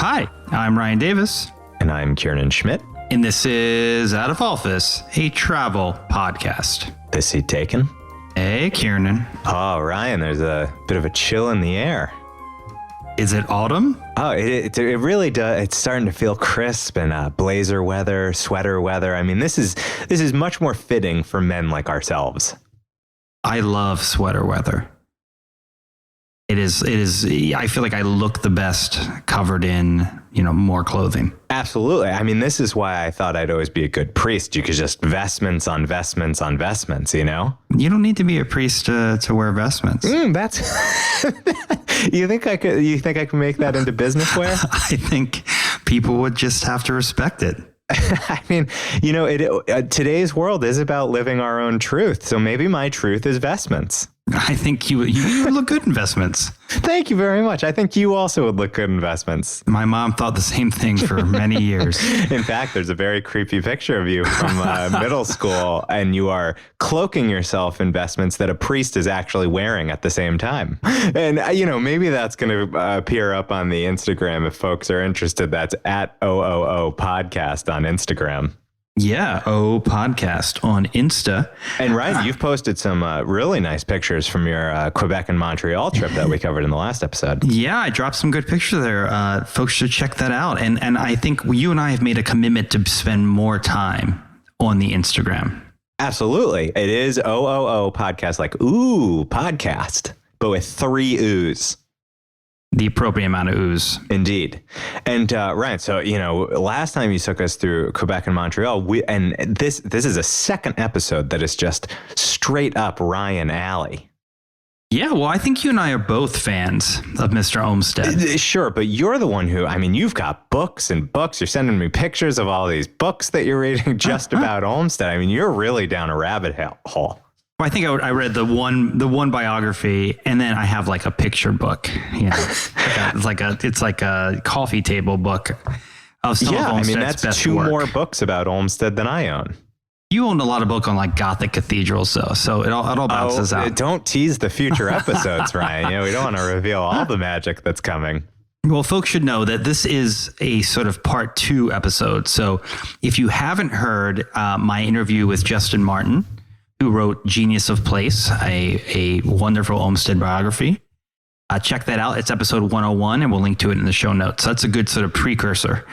Hi, I'm Ryan Davis. And I'm Kieran Schmidt. And this is Out of Office, a travel podcast. This seat taken? Hey, Kieran. Oh, Ryan, there's a bit of a chill in the air. Is it autumn? Oh, it really does. It's starting to feel crisp and blazer weather, sweater weather. I mean, this is much more fitting for men like ourselves. I love sweater weather. It is. I feel like I look the best covered in, more clothing. Absolutely. I mean, this is why I thought I'd always be a good priest. You could just vestments on vestments on vestments, You don't need to be a priest to wear vestments. That's. You think I could? You think I can make that into business wear? I think people would just have to respect it. I mean, today's world is about living our own truth. So maybe my truth is vestments. I think you look good in vestments. Thank you very much. I think you also would look good in vestments. My mom thought the same thing for many years. In fact, there's a very creepy picture of you from middle school, and you are cloaking yourself in vestments that a priest is actually wearing at the same time. And, maybe that's going to appear up on the Instagram if folks are interested. That's at OOO Podcast on Instagram. Yeah, podcast on Insta. And Ryan, you've posted some really nice pictures from your Quebec and Montreal trip that we covered in the last episode. Yeah, I dropped some good pictures there. Folks should check that out. And I think you and I have made a commitment to spend more time on the Instagram. Absolutely. It is OOO Podcast, like, ooh, podcast, but with 3 oohs. The appropriate amount of ooze. Indeed. And Ryan, so, last time you took us through Quebec and Montreal, this is a second episode that is just straight up Ryan alley. Yeah, well, I think you and I are both fans of Mr. Olmsted. Sure, but you're the one who, you've got books and books. You're sending me pictures of all these books that you're reading just about Olmsted. You're really down a rabbit hole. I think I read the one biography, and then I have like a picture book. It's like a coffee table book of some of Olmsted's that's 2 more books about Olmsted than I own. You own a lot of books on like Gothic cathedrals, though, so it all bounces out. Don't tease the future episodes, Ryan. We don't want to reveal all the magic that's coming. Well, folks should know that this is a sort of part 2 episode. So if you haven't heard my interview with Justin Martin, who wrote Genius of Place, a wonderful Olmsted biography. Check that out. It's episode 101, and we'll link to it in the show notes. So that's a good sort of precursor.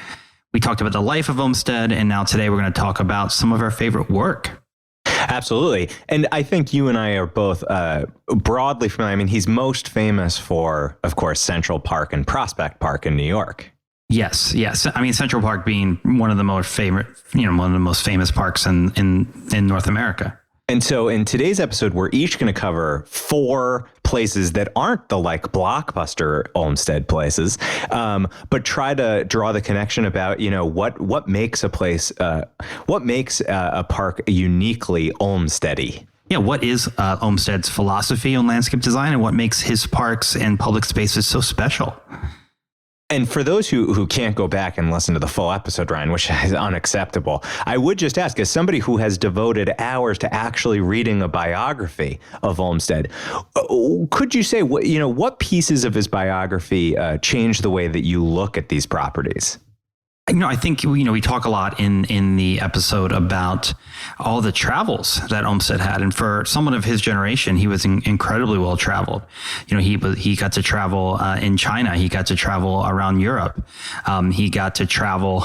We talked about the life of Olmsted, and now today we're going to talk about some of our favorite work. Absolutely. And I think you and I are both broadly familiar. He's most famous for, of course, Central Park and Prospect Park in New York. Yes. Central Park being one of the most famous parks in North America. And so in today's episode, we're each going to cover 4 places that aren't the blockbuster Olmsted places, but try to draw the connection about, what makes a place, what makes a park uniquely Olmstedy. Yeah, what is Olmsted's philosophy on landscape design, and what makes his parks and public spaces so special? And for those who can't go back and listen to the full episode, Ryan, which is unacceptable, I would just ask, as somebody who has devoted hours to actually reading a biography of Olmsted, could you say, what pieces of his biography change the way that you look at these properties? I think, we talk a lot in the episode about all the travels that Olmsted had. And for someone of his generation, he was incredibly well traveled. He got to travel in China. He got to travel around Europe. He got to travel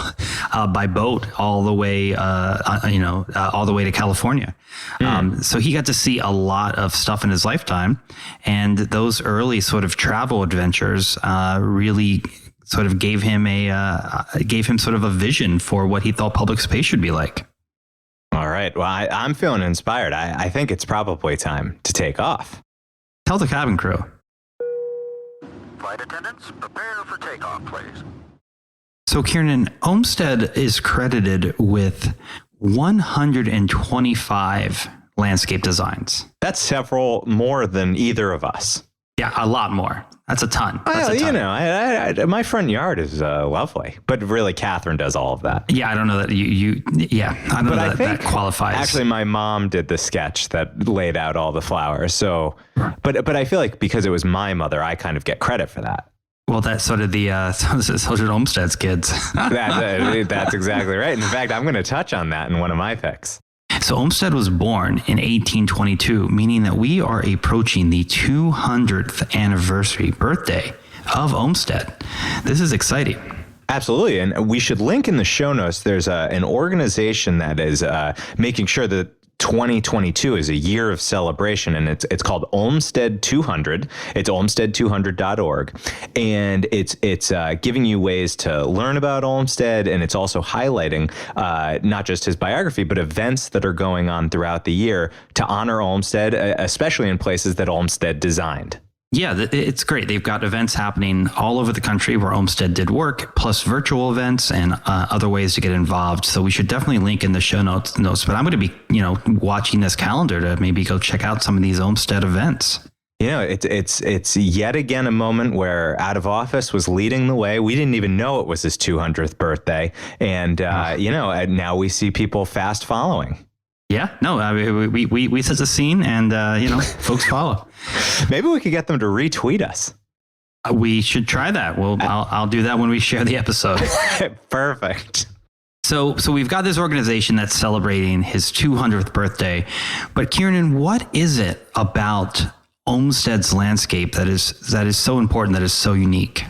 by boat all the way, all the way to California. So he got to see a lot of stuff in his lifetime. And those early sort of travel adventures really sort of gave him sort of a vision for what he thought public space should be like. All right. Well, I'm feeling inspired. I think it's probably time to take off. Tell the cabin crew. Flight attendants, prepare for takeoff, please. So, Kieran, Olmsted is credited with 125 landscape designs. That's several more than either of us. Yeah, a lot more. That's a ton. My front yard is lovely, but really Catherine does all of that. Yeah, I don't know that I don't know that qualifies. Actually, my mom did the sketch that laid out all the flowers. So, but I feel like because it was my mother, I kind of get credit for that. Well, that's sort of so did Olmsted's kids. That's exactly right. In fact, I'm going to touch on that in one of my picks. So Olmsted was born in 1822, meaning that we are approaching the 200th anniversary birthday of Olmsted. This is exciting. Absolutely. And we should link in the show notes. There's an organization that is making sure that 2022 is a year of celebration, and it's called Olmsted 200. It's olmsted200.org, and it's giving you ways to learn about Olmsted, and it's also highlighting not just his biography, but events that are going on throughout the year to honor Olmsted, especially in places that Olmsted designed. Yeah, it's great. They've got events happening all over the country where Olmsted did work, plus virtual events and other ways to get involved. So we should definitely link in the show notes. But I'm going to be, watching this calendar to maybe go check out some of these Olmsted events. It's yet again a moment where out of office was leading the way. We didn't even know it was his 200th birthday, and now we see people fast following. Yeah, no, we set the scene, and folks follow. Maybe we could get them to retweet us. We should try that. I'll do that when we share the episode. Perfect. So we've got this organization that's celebrating his 200th birthday, but Kieran, what is it about Olmsted's landscape that is so important, that is so unique?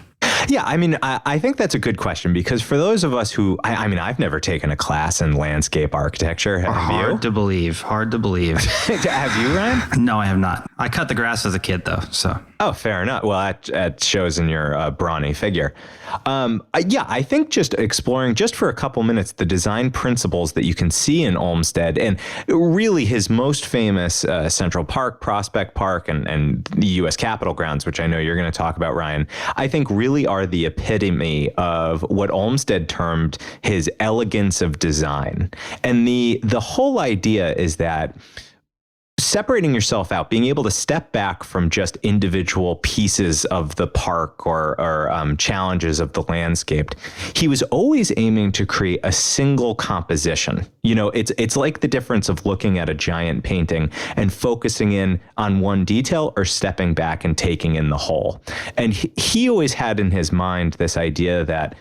Yeah, I think that's a good question, because for those of us who, I've never taken a class in landscape architecture. Have you? Hard to believe. Have you, Ryan? No, I have not. I cut the grass as a kid, though. So. Oh, fair enough. Well, that shows in your brawny figure. I think just exploring just for a couple minutes the design principles that you can see in Olmsted, and really his most famous Central Park, Prospect Park, and the U.S. Capitol grounds, which I know you're going to talk about, Ryan, I think really are the epitome of what Olmsted termed his elegance of design. And the whole idea is that separating yourself out, being able to step back from just individual pieces of the park or challenges of the landscape, he was always aiming to create a single composition. It's like the difference of looking at a giant painting and focusing in on one detail or stepping back and taking in the whole. And he always had in his mind this idea that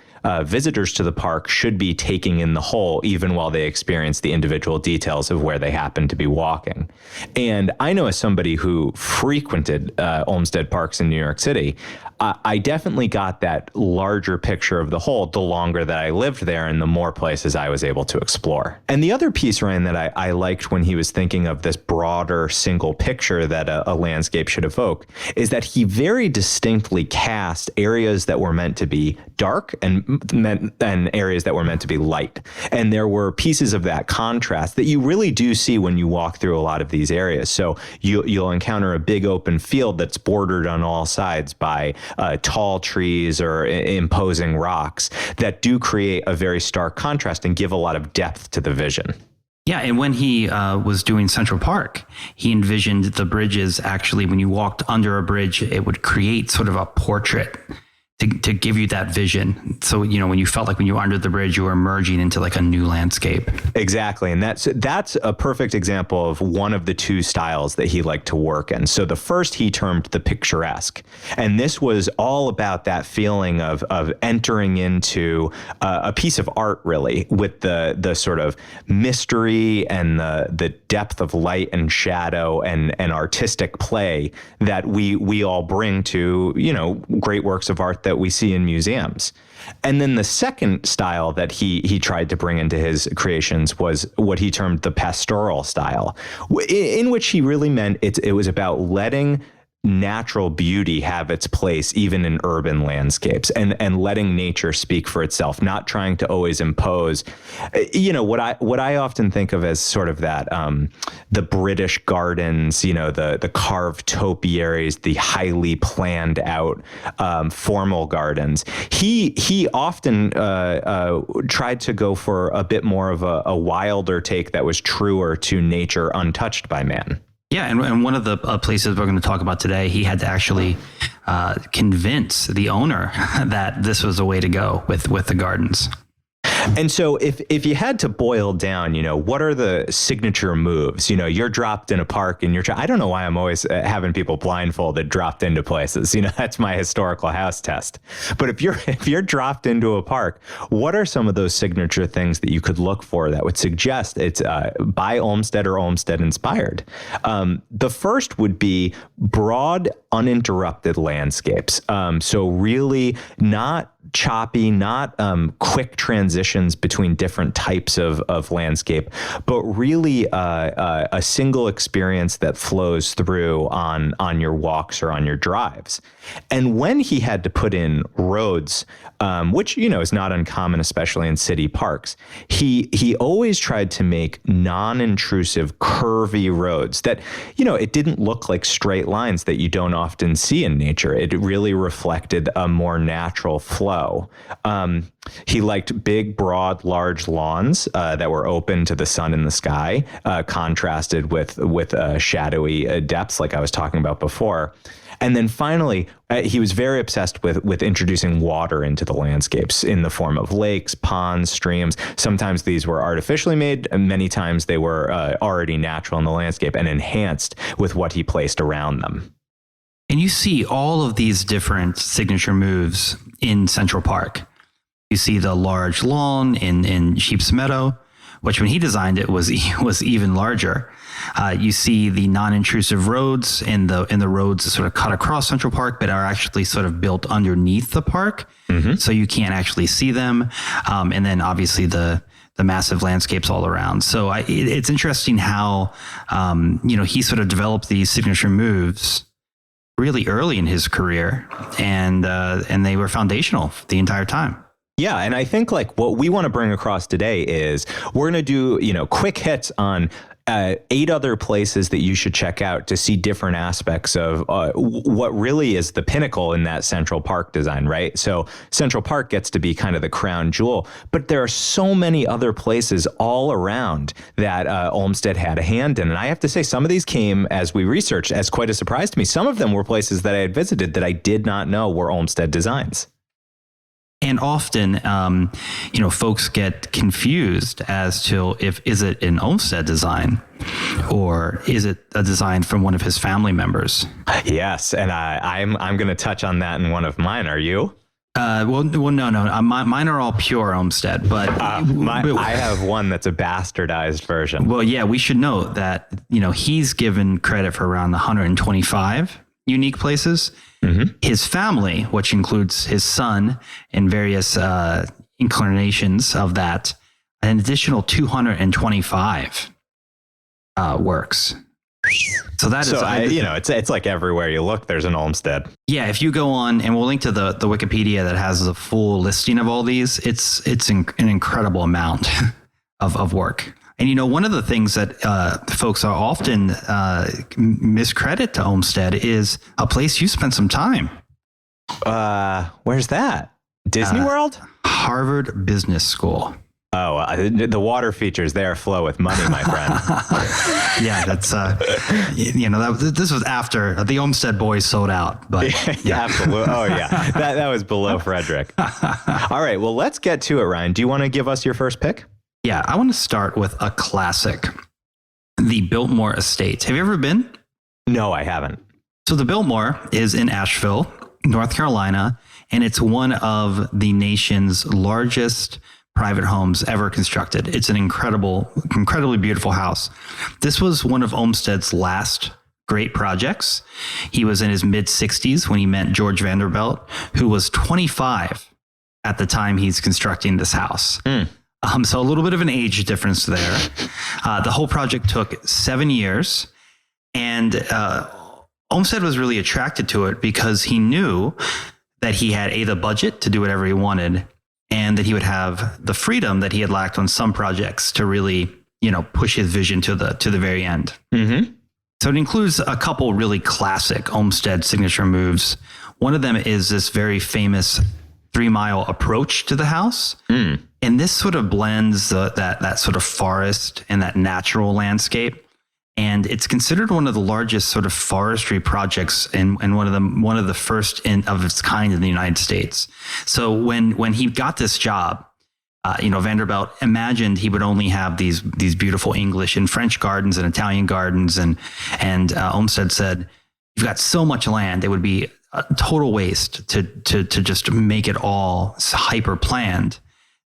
visitors to the park should be taking in the whole, even while they experience the individual details of where they happen to be walking. And I know, as somebody who frequented Olmsted Parks in New York City, I definitely got that larger picture of the whole the longer that I lived there and the more places I was able to explore. And the other piece, Ryan, that I liked when he was thinking of this broader single picture that a landscape should evoke is that he very distinctly cast areas that were meant to be dark and areas that were meant to be light. And there were pieces of that contrast that you really do see when you walk through a lot of these areas. So you'll encounter a big open field that's bordered on all sides by tall trees or imposing rocks that do create a very stark contrast and give a lot of depth to the vision. Yeah, and when he was doing Central Park, he envisioned the bridges actually, when you walked under a bridge, it would create sort of a portrait to give you that vision. So, when you felt like when you were under the bridge, you were emerging into like a new landscape. Exactly. And that's a perfect example of one of the two styles that he liked to work in. So the first he termed the picturesque. And this was all about that feeling of entering into a piece of art, really, with the sort of mystery and the depth of light and shadow and artistic play that we all bring to, great works of art that we see in museums. And then the second style that he tried to bring into his creations was what he termed the pastoral style, in which he really meant it was about letting natural beauty have its place even in urban landscapes and letting nature speak for itself, not trying to always impose, what I often think of as sort of that, the British gardens, the carved topiaries, the highly planned out, formal gardens. He often tried to go for a bit more of a wilder take that was truer to nature, untouched by man. Yeah, and one of the places we're going to talk about today, he had to actually convince the owner that this was the way to go with the gardens. And so if you had to boil down, what are the signature moves? You're dropped in a park and I don't know why I'm always having people blindfolded dropped into places. That's my historical house test. But if you're dropped into a park, what are some of those signature things that you could look for that would suggest it's by Olmsted or Olmsted inspired? The first would be broad, uninterrupted landscapes. So really not choppy, not quick transitions between different types of landscape, but really a single experience that flows through on your walks or on your drives. And when he had to put in roads, which is not uncommon, especially in city parks, he always tried to make non-intrusive, curvy roads that it didn't look like straight lines that you don't often see in nature. It really reflected a more natural flow. He liked big, broad, large lawns that were open to the sun and the sky, contrasted with shadowy depths like I was talking about before. And then finally, he was very obsessed with introducing water into the landscapes in the form of lakes, ponds, streams. Sometimes these were artificially made, and many times they were already natural in the landscape and enhanced with what he placed around them. And you see all of these different signature moves in Central Park. You see the large lawn in Sheep's Meadow, which when he designed it was even larger. You see the non-intrusive roads and the roads that sort of cut across Central Park, but are actually sort of built underneath the park, so you can't actually see them. And then obviously the massive landscapes all around. So it's interesting how he sort of developed these signature moves really early in his career, and they were foundational the entire time. Yeah, and I think what we want to bring across today is we're going to do quick hits on 8 other places that you should check out to see different aspects of what really is the pinnacle in that Central Park design, right? So Central Park gets to be kind of the crown jewel, but there are so many other places all around that Olmsted had a hand in. And I have to say, some of these came, as we researched, as quite a surprise to me. Some of them were places that I had visited that I did not know were Olmsted designs. And often, folks get confused as to is it an Olmsted design or is it a design from one of his family members? Yes, and I'm going to touch on that in one of mine. Are you? No. Mine are all pure Olmsted, but I have one that's a bastardized version. Well, yeah, we should note that he's given credit for around 125 unique places. Mm-hmm. His family, which includes his son and various incarnations of that, an additional 225 works. So that is, it's like everywhere you look, there's an Olmsted. Yeah, if you go on, and we'll link to the Wikipedia that has a full listing of all these, it's an incredible amount of work. And, one of the things that folks are often miscredit to Olmsted is a place you spent some time. Where's that? Disney World? Harvard Business School. Oh, the water features there flow with money, my friend. Yeah, that's, this was after the Olmsted boys sold out. But yeah, absolutely. Oh, yeah. That was below Frederick. All right. Well, let's get to it, Ryan. Do you want to give us your first pick? Yeah, I want to start with a classic, the Biltmore Estate. Have you ever been? No, I haven't. So the Biltmore is in Asheville, North Carolina, and it's one of the nation's largest private homes ever constructed. It's an incredibly beautiful house. This was one of Olmsted's last great projects. He was in his mid-60s when he met George Vanderbilt, who was 25 at the time he's constructing this house. So a little bit of an age difference there. The whole project took 7 years, and Olmsted was really attracted to it because he knew that he had the budget to do whatever he wanted, and that he would have the freedom that he had lacked on some projects to really, push his vision to the very end. Mm-hmm. So it includes a couple really classic Olmsted signature moves. One of them is this very famous 3-mile approach to the house. And this sort of blends that sort of forest and that natural landscape. And it's considered one of the largest sort of forestry projects and one of the first of its kind in the United States. So when he got this job, Vanderbilt imagined he would only have these beautiful English and French gardens and Italian gardens, and Olmsted said, "You've got so much land; it would be a total waste to just make it all hyper planned.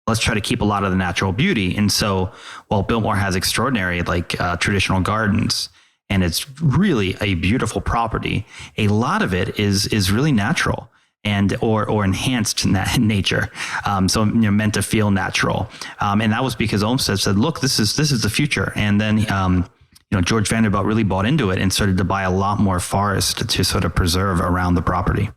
Let's try to keep a lot of the natural beauty." And so, while Biltmore has extraordinary traditional gardens, and it's really a beautiful property, a lot of it is really natural and or enhanced nature, so meant to feel natural, and that was because Olmsted said, "Look, this is the future." And then George Vanderbilt really bought into it and started to buy a lot more forest to sort of preserve around the property.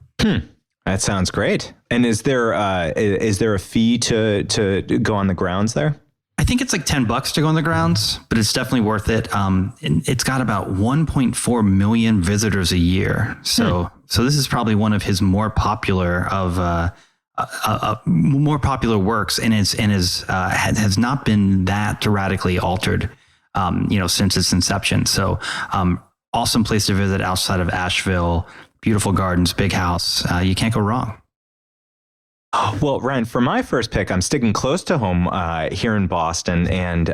That sounds great. And is there a fee to go on the grounds there? I think it's like $10 to go on the grounds, but it's definitely worth it. It's got about 1.4 million visitors a year. So this is probably one of his more popular works, and has not been that radically altered, since its inception. So, awesome place to visit outside of Asheville. Beautiful gardens, big house. You can't go wrong. Well, Ryan, for my first pick, I'm sticking close to home here in Boston, and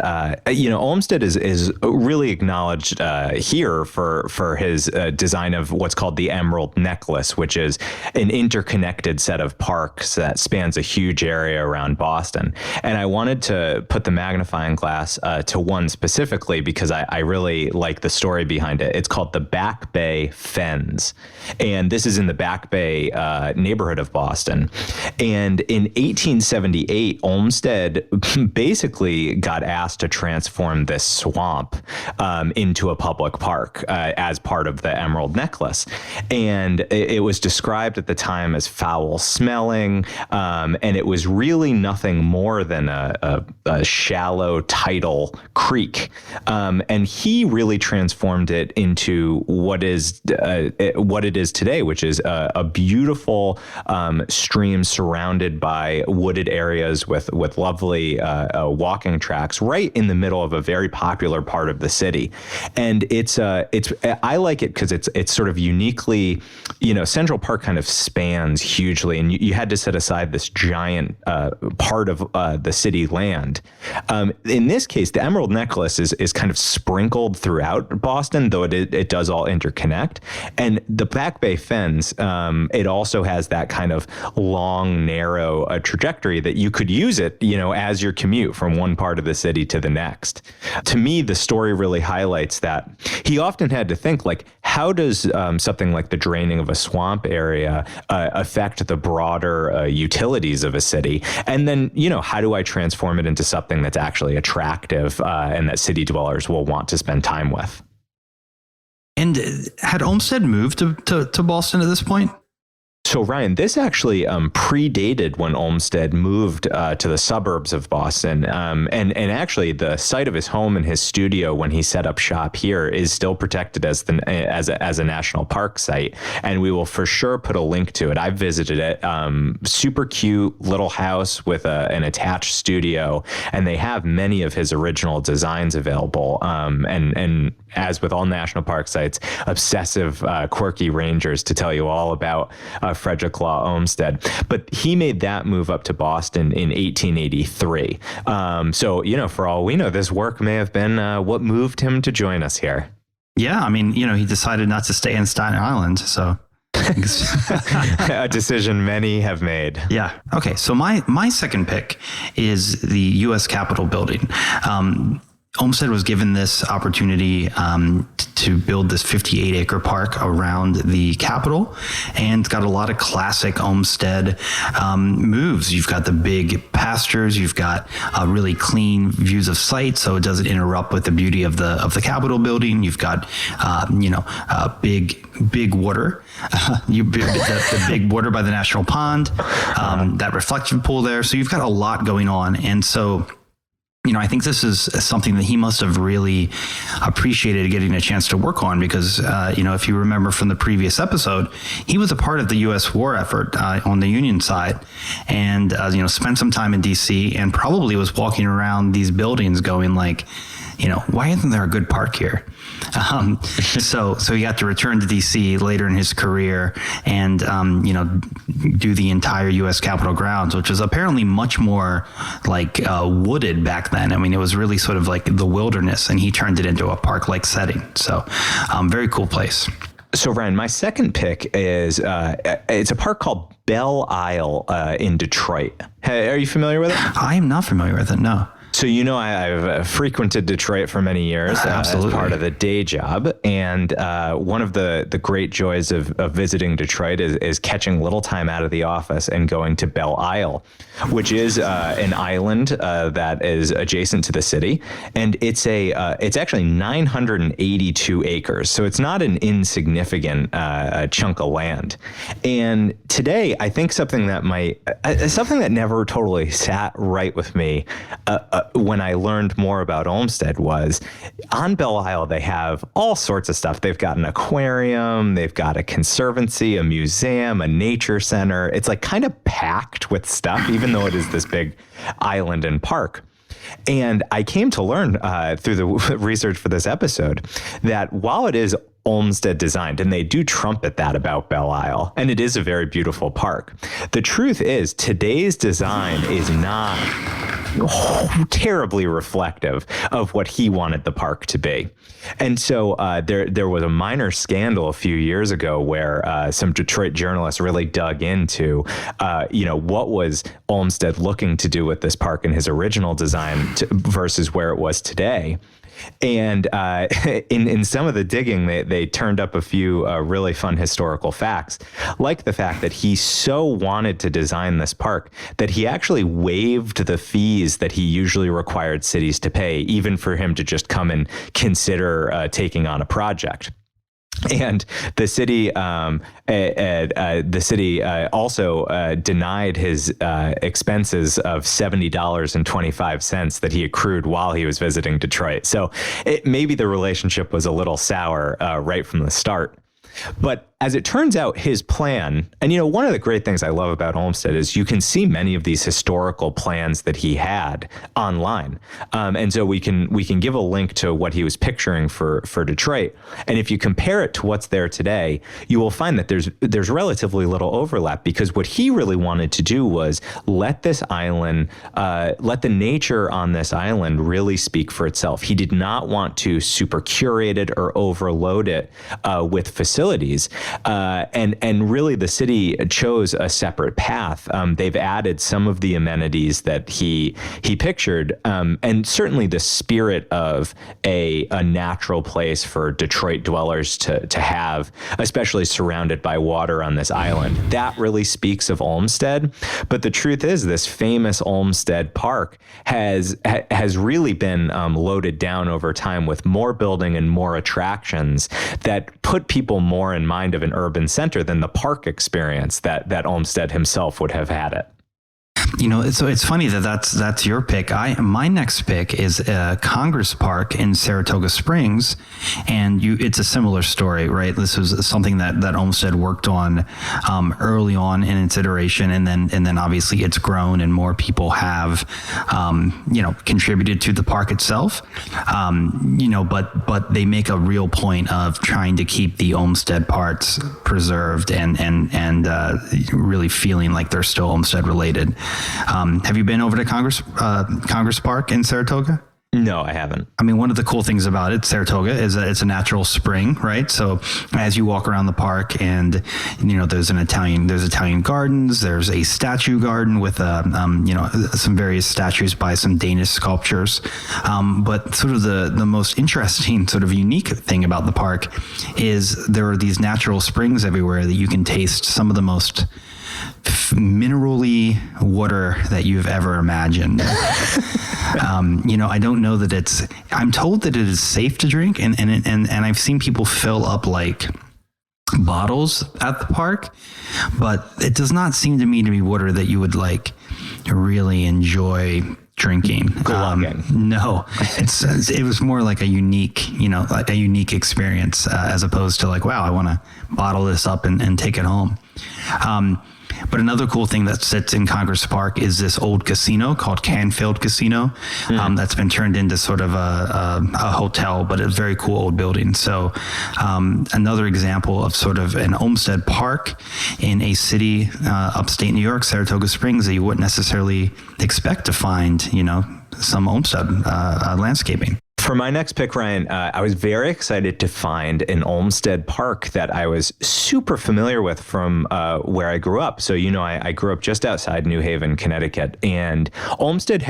Olmsted is really acknowledged here for his design of what's called the Emerald Necklace, which is an interconnected set of parks that spans a huge area around Boston. And I wanted to put the magnifying glass to one specifically because I really like the story behind it. It's called the Back Bay Fens, and this is in the Back Bay neighborhood of Boston. And in 1878, Olmsted basically got asked to transform this swamp into a public park as part of the Emerald Necklace. And it was described at the time as foul smelling, and it was really nothing more than a shallow tidal creek. And he really transformed it into what it is today, which is a beautiful stream surrounded by wooded areas with lovely walking tracks right in the middle of a very popular part of the city. And I like it because it's sort of uniquely, Central Park kind of spans hugely, and you had to set aside this giant part of the city land. In this case, the Emerald Necklace is kind of sprinkled throughout Boston, though it does all interconnect. And the Back Bay Fens, it also has that kind of long, narrow trajectory that you could use it, as your commute from one part of the city to the next. To me, the story really highlights that he often had to think, how does something like the draining of a swamp area affect the broader utilities of a city? And then, how do I transform it into something that's actually attractive and that city dwellers will want to spend time with? And had Olmsted moved to Boston at this point? So, Ryan, this actually predated when Olmsted moved to the suburbs of Boston. And actually, the site of his home and his studio when he set up shop here is still protected as a national park site. And we will for sure put a link to it. I've visited it. Super cute little house with an attached studio. And they have many of his original designs available. And as with all national park sites, obsessive, quirky rangers to tell you all about Frederick Law Olmsted. But he made that move up to Boston in 1883. So, for all we know, this work may have been what moved him to join us here. Yeah, I mean, he decided not to stay in Staten Island, so... A decision many have made. Yeah. Okay, so my second pick is the U.S. Capitol building. Olmsted was given this opportunity to build this 58-acre park around the Capitol, and it's got a lot of classic Olmsted moves. You've got the big pastures, you've got really clean views of sight, so it doesn't interrupt with the beauty of the Capitol building. You've got big water, the big water by the National Pond, that reflection pool there. So you've got a lot going on, and so. I think this is something that he must have really appreciated getting a chance to work on because, if you remember from the previous episode, he was a part of the U.S. war effort on the Union side and, spent some time in D.C. and probably was walking around these buildings going like, why isn't there a good park here? So he got to return to DC later in his career and, do the entire U.S. Capitol grounds, which was apparently much more like wooded back then. I mean, it was really sort of like the wilderness, and he turned it into a park-like setting. So very cool place. So, Ryan, my second pick is it's a park called Belle in Detroit. Hey, are you familiar with it? I am not familiar with it, no. So, I've frequented Detroit for many years as part of the day job. And one of the great joys of visiting Detroit is catching little time out of the office and going to Belle Isle, which is an island that is adjacent to the city. And it's actually 982 acres. So it's not an insignificant chunk of land. And today, I think something that never totally sat right with me when I learned more about Olmsted was on Belle Isle, they have all sorts of stuff. They've got an aquarium, they've got a conservancy, a museum, a nature center. It's like kind of packed with stuff, even though it is this big island and park. And I came to learn through the research for this episode that while it is Olmsted designed, and they do trumpet that about Belle Isle, and it is a very beautiful park, the truth is today's design is not terribly reflective of what he wanted the park to be. And so there was a minor scandal a few years ago where some Detroit journalists really dug into, what was Olmsted looking to do with this park in his original design versus where it was today. And in some of the digging, they turned up a few really fun historical facts, like the fact that he so wanted to design this park that he actually waived the fees that he usually required cities to pay, even for him to just come and consider taking on a project. And the city, also denied his expenses of $70.25 that he accrued while he was visiting Detroit. So maybe the relationship was a little sour right from the start. But as it turns out, his plan, and one of the great things I love about Olmsted is you can see many of these historical plans that he had online, and so we can give a link to what he was picturing for Detroit. And if you compare it to what's there today, you will find that there's relatively little overlap, because what he really wanted to do was let this island, let the nature on this island really speak for itself. He did not want to super curate it or overload it with facilities. And really the city chose a separate path. They've added some of the amenities that he pictured, and certainly the spirit of a natural place for Detroit dwellers to have, especially surrounded by water on this island. That really speaks of Olmsted. But the truth is, this famous Olmsted Park has really been loaded down over time with more building and more attractions that put people more in mind of an urban center than the park experience that Olmsted himself would have had it. So it's funny that's your pick. My next pick is Congress Park in Saratoga Springs, and it's a similar story, right? This was something that Olmsted worked on early on in its iteration, and then obviously it's grown and more people have contributed to the park itself. But they make a real point of trying to keep the Olmsted parts preserved and really feeling like they're still Olmsted related. Have you been over to Congress Park in Saratoga? No, I haven't. I mean, one of the cool things about it, Saratoga, is that it's a natural spring, right? So as you walk around the park, and there's Italian gardens, there's a statue garden with some various statues by some Danish sculptures. But sort of the most interesting, sort of unique thing about the park is there are these natural springs everywhere that you can taste some of the most minerally water that you've ever imagined. I don't know that I'm told that it is safe to drink, and I've seen people fill up like bottles at the park, but it does not seem to me to be water that you would like really enjoy drinking. No, it was more like a unique experience, as opposed to like, wow, I want to bottle this up and take it home. But another cool thing that sits in Congress Park is this old casino called Canfield Casino. That's been turned into sort of a hotel, but a very cool old building. So another example of sort of an Olmsted Park in a city upstate New York, Saratoga Springs, that you wouldn't necessarily expect to find, some Olmsted landscaping. For my next pick, Ryan, I was very excited to find an Olmsted Park that I was super familiar with from where I grew up. So, I grew up just outside New Haven, Connecticut, and Olmsted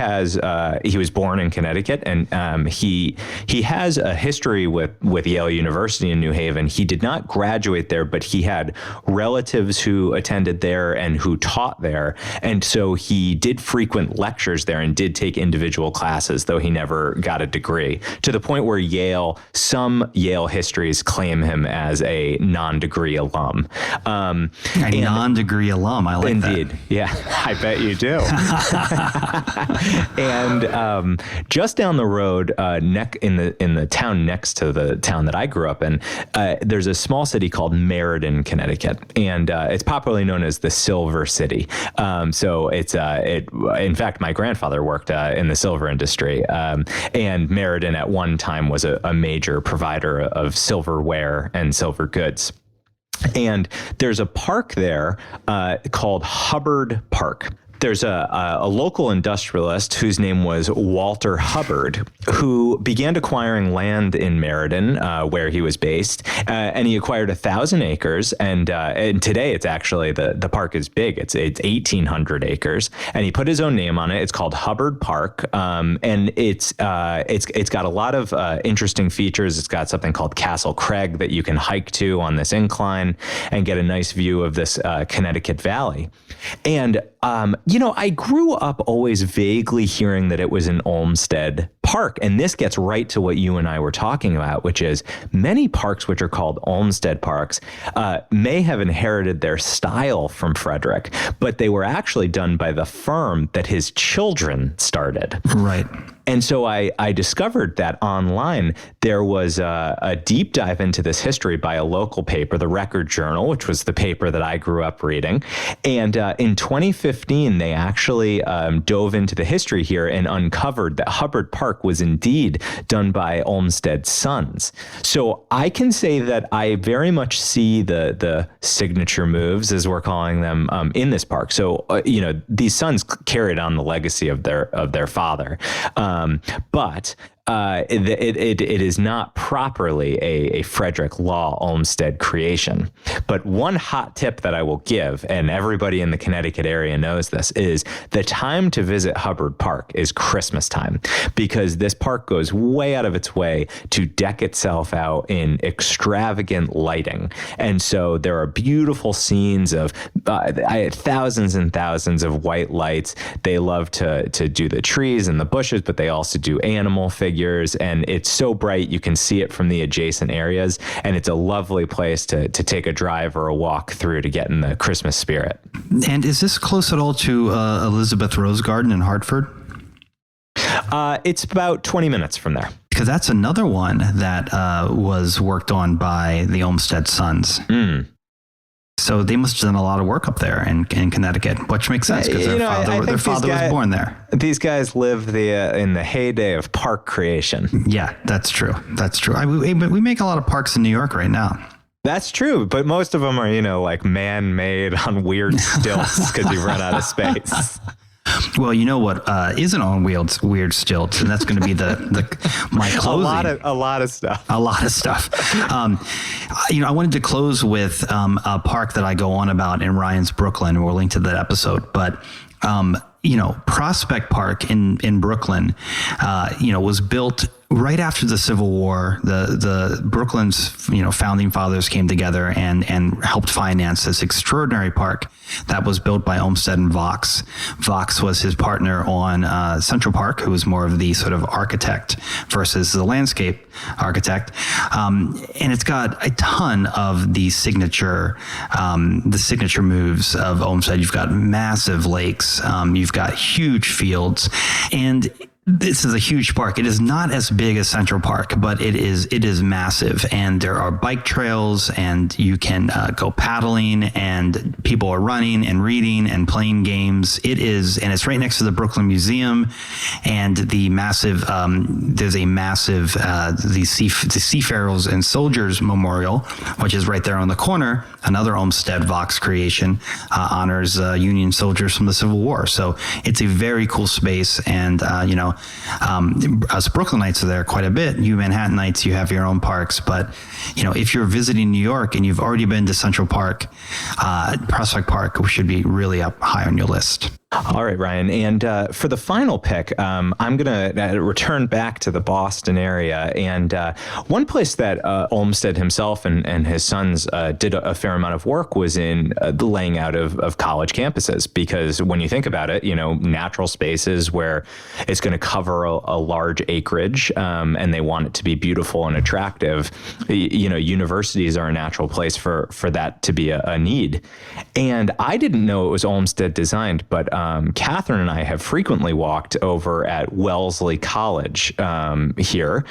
he was born in Connecticut, and he has a history with Yale University in New Haven. He did not graduate there, but he had relatives who attended there and who taught there. And so he did frequent lectures there and did take individual classes, though he never got a degree. To the point where some Yale histories claim him as a non-degree alum. Non-degree alum, I like indeed. that. Yeah, I bet you do. And just down the road, in the town next to the town that I grew up in, there's a small city called Meriden, Connecticut, and it's popularly known as the Silver City. So in fact, my grandfather worked in the silver industry, and Meriden at one time was a major provider of silverware and silver goods. And there's a park there called Hubbard Park. There's a local industrialist whose name was Walter Hubbard, who began acquiring land in Meriden, where he was based, and he acquired 1,000 acres. And today, it's actually the park is big. It's 1,800 acres, and he put his own name on it. It's called Hubbard Park, and it's got a lot of interesting features. It's got something called Castle Craig that you can hike to on this incline and get a nice view of this Connecticut Valley. And I grew up always vaguely hearing that it was an Olmsted Park. And this gets right to what you and I were talking about, which is many parks which are called Olmsted Parks may have inherited their style from Frederick, but they were actually done by the firm that his children started. Right. And so I discovered that online there was a deep dive into this history by a local paper, the Record Journal, which was the paper that I grew up reading. And in 2015, they actually dove into the history here and uncovered that Hubbard Park was indeed done by Olmsted's sons. So I can say that I very much see the signature moves, as we're calling them, in this park. So, these sons carried on the legacy of their father. But it is not properly a Frederick Law Olmsted creation. But one hot tip that I will give, and everybody in the Connecticut area knows this, is the time to visit Hubbard Park is Christmas time, because this park goes way out of its way to deck itself out in extravagant lighting. And so there are beautiful scenes of thousands and thousands of white lights. They love to do the trees and the bushes, but they also do animal figures. And it's so bright you can see it from the adjacent areas, and it's a lovely place to take a drive or a walk through to get in the Christmas spirit. And is this close at all to Elizabeth Rose Garden in Hartford? It's about 20 minutes from there. Because that's another one that was worked on by the Olmsted sons. So they must have done a lot of work up there in Connecticut, which makes sense because their father was born there. These guys lived in the heyday of park creation. Yeah, that's true. That's true. We make a lot of parks in New York right now. That's true, but most of them are, like man-made on weird stilts because you run out of space. Well, you know what isn't on weird stilts, and that's going to be my closing. A lot of stuff. A lot of stuff. I wanted to close with a park that I go on about in Ryan's Brooklyn. We'll link to that episode, but Prospect Park in Brooklyn, was built right after the Civil War. The Brooklyn's founding fathers came together and helped finance this extraordinary park that was built by Olmsted and Vaux. Vaux was his partner on Central Park, who was more of the sort of architect versus the landscape architect. And it's got a ton of the signature moves of Olmsted. You've got massive lakes. You've got huge fields. And This is a huge park. It is not as big as Central Park, but it is massive. And there are bike trails, and you can go paddling, and people are running and reading and playing games. And it's right next to the Brooklyn Museum, and the massive. There's a massive the Seafarers and Soldiers Memorial, which is right there on the corner. Another Olmsted Vox creation, honors Union soldiers from the Civil War. So it's a very cool space, and us Brooklynites are there quite a bit. You Manhattanites, you have your own parks, but if you're visiting New York and you've already been to Central Park, Prospect Park should be really up high on your list. All right, Ryan. And for the final pick, I'm going to return back to the Boston area. And one place that Olmsted himself and his sons did a fair amount of work was in the laying out of college campuses. Because when you think about it, natural spaces where it's going to cover a large acreage, and they want it to be beautiful and attractive. Universities are a natural place for that to be a need. And I didn't know it was Olmsted designed, but Catherine and I have frequently walked over at Wellesley College here,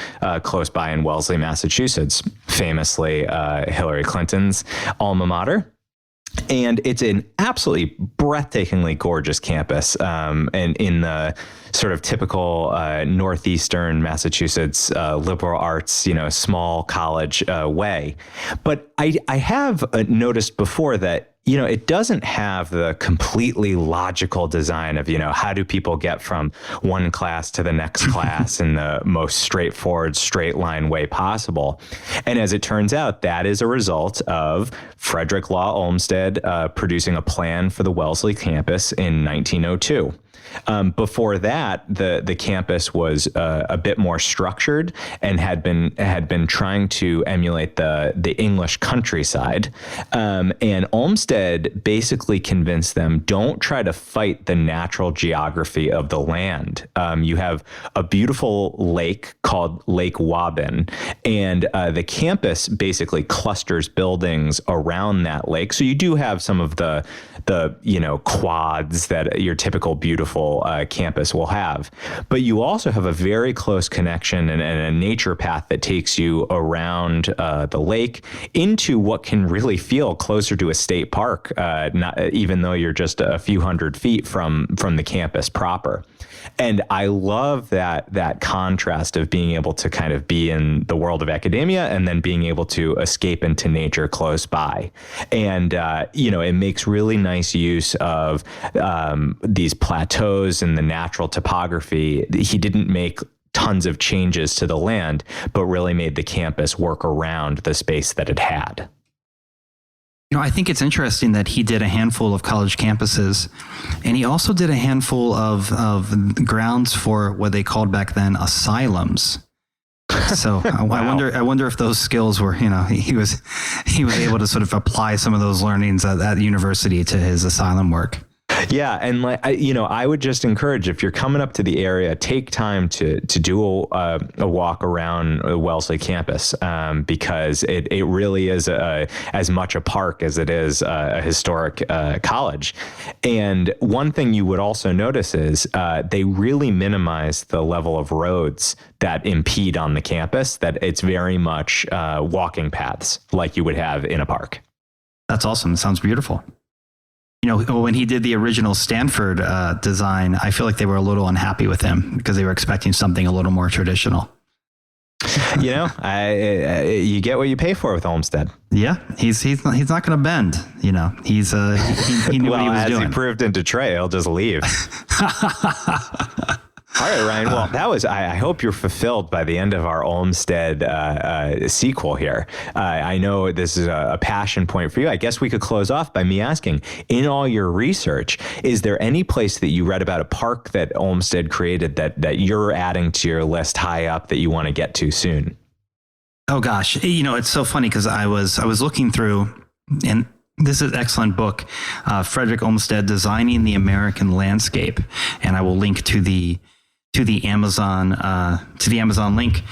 close by in Wellesley, Massachusetts, famously Hillary Clinton's alma mater. And it's an absolutely breathtakingly gorgeous campus, and in the sort of typical northeastern Massachusetts liberal arts, small college way. But I have noticed before that it doesn't have the completely logical design of, how do people get from one class to the next class in the most straightforward, straight line way possible. And as it turns out, that is a result of Frederick Law Olmsted producing a plan for the Wellesley campus in 1902. Before that, the campus was a bit more structured and had been trying to emulate the English countryside. And Olmsted basically convinced them, don't try to fight the natural geography of the land. You have a beautiful lake called Lake Waban, and the campus basically clusters buildings around that lake. So you do have some of the quads that your typical beautiful campus will have. But you also have a very close connection and a nature path that takes you around the lake into what can really feel closer to a state park, even though you're just a few hundred feet from the campus proper. And I love that contrast of being able to kind of be in the world of academia and then being able to escape into nature close by. And, it makes really nice use of these plateaus and the natural topography. He didn't make tons of changes to the land, but really made the campus work around the space that it had. I think it's interesting that he did a handful of college campuses, and he also did a handful of grounds for what they called back then asylums. So wow. I wonder if those skills were, he was able to sort of apply some of those learnings at the university to his asylum work. Yeah. And I would just encourage, if you're coming up to the area, take time to do a walk around Wellesley campus, because it really is as much a park as it is a historic college. And one thing you would also notice is they really minimize the level of roads that impede on the campus, that it's very much walking paths like you would have in a park. That's awesome. It sounds beautiful. When he did the original Stanford design, I feel like they were a little unhappy with him because they were expecting something a little more traditional. You get what you pay for with Olmsted. Yeah, he's not going to bend. He knew what he was doing. As he proved in Detroit, he'll just leave. All right, Ryan. Well, that was, I hope you're fulfilled by the end of our Olmsted sequel here. I know this is a passion point for you. I guess we could close off by me asking, in all your research, is there any place that you read about a park that Olmsted created that you're adding to your list high up that you want to get to soon? Oh, gosh. It's so funny because I was looking through, and this is an excellent book, Frederick Olmsted, Designing the American Landscape. And I will link to the Amazon link,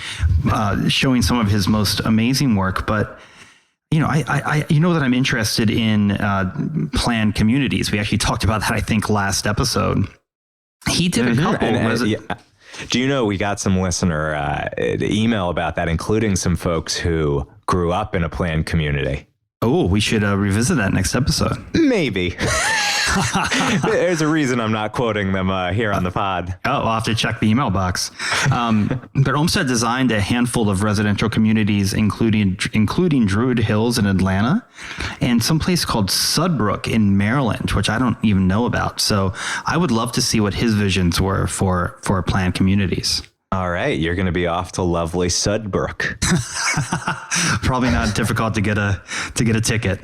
showing some of his most amazing work. But I that I'm interested in planned communities. We actually talked about that, I think, last episode. He did a couple. Do you know we got some listener email about that, including some folks who grew up in a planned community? Oh, we should revisit that next episode. Maybe. There's a reason I'm not quoting them here on the pod. Oh, I'll have to check the email box. But Olmsted designed a handful of residential communities, including Druid Hills in Atlanta and some place called Sudbrook in Maryland, which I don't even know about. So I would love to see what his visions were for planned communities. All right, you're going to be off to lovely Sudbrook. Probably not difficult to get a ticket.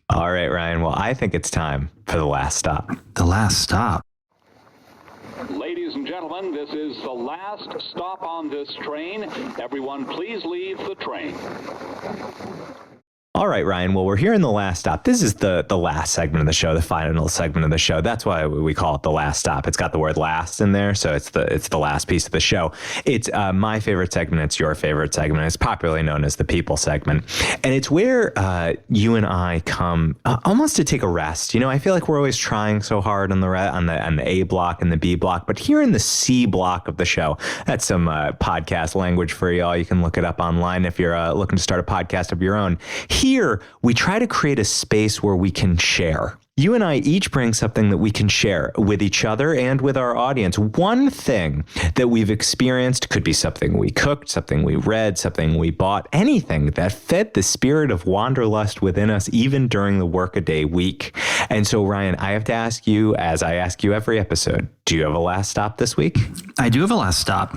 All right, Ryan. Well, I think it's time for the last stop. The last stop. Ladies and gentlemen, this is the last stop on this train. Everyone, please leave the train. All right, Ryan. Well, we're here in the last stop. This is the last segment of the show, the final segment of the show. That's why we call it the last stop. It's got the word last in there, so it's the last piece of the show. It's my favorite segment. It's your favorite segment. It's popularly known as the people segment, and it's where you and I come almost to take a rest. You know, I feel like we're always trying so hard on the A block and the B block, but here in the C block of the show, that's some podcast language for y'all. You can look it up online if you're looking to start a podcast of your own. Here, we try to create a space where we can share. You and I each bring something that we can share with each other and with our audience. One thing that we've experienced, could be something we cooked, something we read, something we bought, anything that fed the spirit of wanderlust within us, even during the workaday week. And so, Ryan, I have to ask you, as I ask you every episode, do you have a last stop this week? I do have a last stop.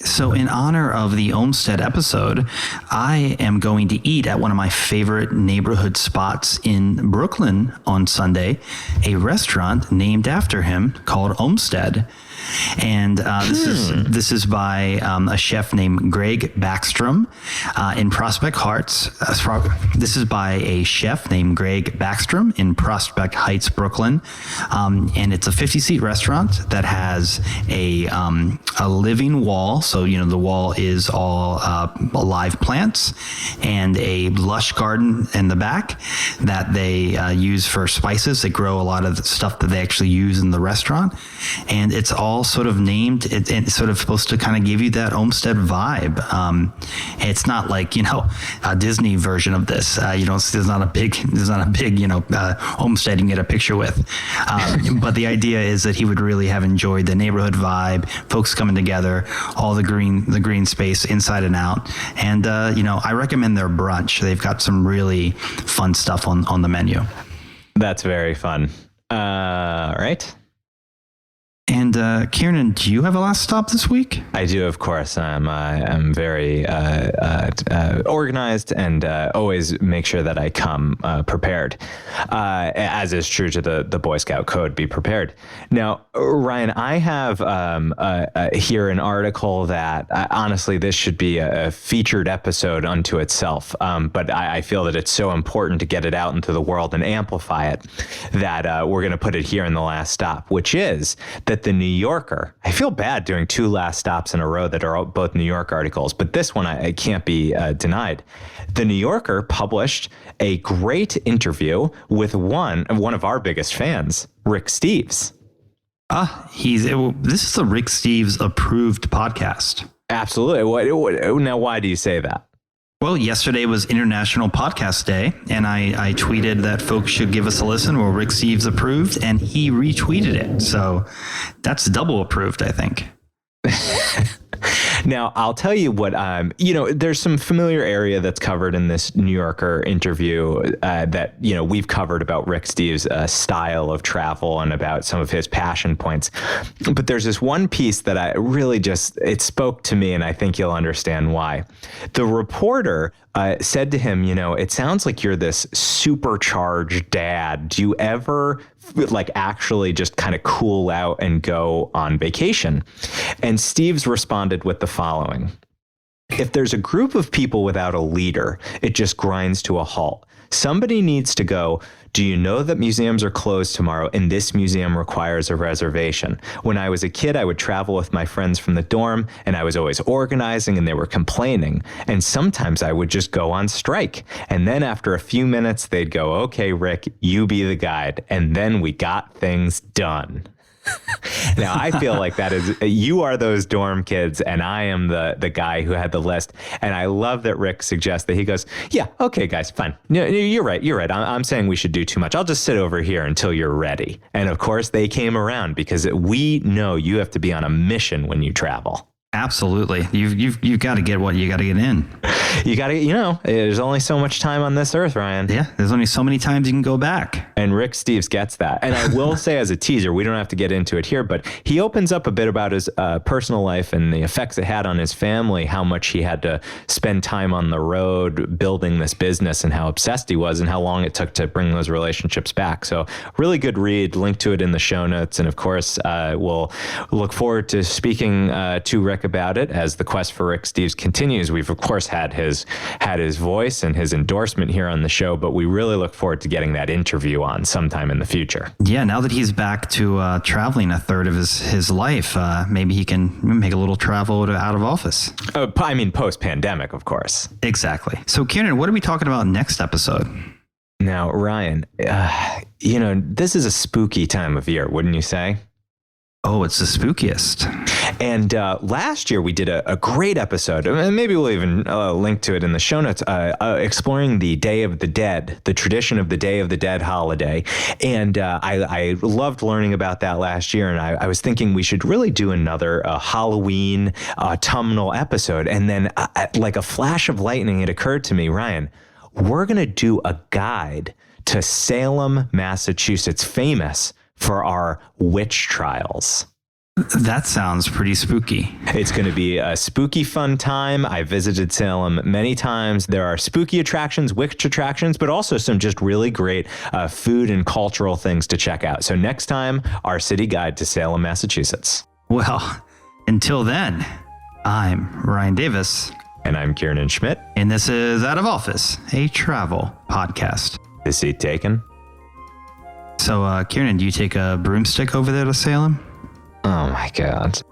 So in honor of the Olmsted episode, I am going to eat at one of my favorite neighborhood spots in Brooklyn on Sunday, a restaurant named after him called Olmsted. And this is by a chef named Greg Backstrom in Prospect Heights. This is by a chef named Greg Backstrom in Prospect Heights, Brooklyn, and it's a 50-seat restaurant that has a living wall. So the wall is all live plants and a lush garden in the back that they use for spices. They grow a lot of the stuff that they actually use in the restaurant, and it's all sort of named. It's sort of supposed to kind of give you that Olmsted vibe. It's not like a Disney version of this. There's not a big Olmsted you can get a picture with. But the idea is that he would really have enjoyed the neighborhood vibe, folks coming together, all the green space inside and out. And I recommend their brunch. They've got some really fun stuff on the menu. That's very fun. All right. And Kieran, do you have a last stop this week? I do, of course. I'm very organized and always make sure that I come prepared, as is true to the Boy Scout code. Be prepared. Now, Ryan, I have here an article that honestly this should be a featured episode unto itself, but I feel that it's so important to get it out into the world and amplify it that we're going to put it here in the last stop, which is that the New Yorker, I feel bad doing two last stops in a row that are both New York articles, but this one I can't be denied. The New Yorker published a great interview with one of our biggest fans, Rick Steves. This is a Rick Steves approved podcast. Absolutely. Now, why do you say that? Well, yesterday was International Podcast Day, and I tweeted that folks should give us a listen. Well, Rick Steves approved, and he retweeted it. So that's double approved, I think. Now, I'll tell you what, there's some familiar area that's covered in this New Yorker interview that, we've covered about Rick Steves' style of travel and about some of his passion points. But there's this one piece that I really it spoke to me, and I think you'll understand why. The reporter said to him, it sounds like you're this supercharged dad. Do you ever actually just kind of cool out and go on vacation? And Steves responded with the following: if there's a group of people without a leader, it just grinds to a halt. Somebody needs to go, do you know that museums are closed tomorrow and this museum requires a reservation? When I was a kid, I would travel with my friends from the dorm and I was always organizing and they were complaining. And sometimes I would just go on strike. And then after a few minutes, they'd go, okay, Rick, you be the guide. And then we got things done. Now, I feel like that is, you are those dorm kids and I am the guy who had the list. And I love that Rick suggests that he goes, yeah, okay, guys, fine. No, you're right. I'm saying we should do too much. I'll just sit over here until you're ready. And of course, they came around because we know you have to be on a mission when you travel. Absolutely. You've got to get what you got to get in. You got to, there's only so much time on this earth, Ryan. Yeah. There's only so many times you can go back. And Rick Steves gets that. And I will say as a teaser, we don't have to get into it here, but he opens up a bit about his personal life and the effects it had on his family, how much he had to spend time on the road building this business and how obsessed he was and how long it took to bring those relationships back. So really good read, link to it in the show notes. And of course, we'll look forward to speaking to Rick about it as the quest for Rick Steves continues. We've of course had his voice and his endorsement here on the show, but we really look forward to getting that interview on sometime in the future. Yeah, now that he's back to traveling a third of his life, maybe he can make a little travel out of office. Post-pandemic, of course. Exactly. So, Kieran, what are we talking about next episode? Now, Ryan, this is a spooky time of year, wouldn't you say? Oh, it's the spookiest. And last year we did a great episode, and maybe we'll even link to it in the show notes, exploring the Day of the Dead, the tradition of the Day of the Dead holiday. And I loved learning about that last year, and I was thinking we should really do another Halloween autumnal episode. And then like a flash of lightning, it occurred to me, Ryan, we're going to do a guide to Salem, Massachusetts, famous for our witch trials. That sounds pretty spooky. It's going to be a spooky, fun time. I visited Salem many times. There are spooky attractions, witch attractions, but also some just really great food and cultural things to check out. So next time, our city guide to Salem, Massachusetts. Well, until then, I'm Ryan Davis. And I'm Kieran Schmidt. And this is Out of Office, a travel podcast. The seat taken. So, Kieran, do you take a broomstick over there to Salem? Oh, my God.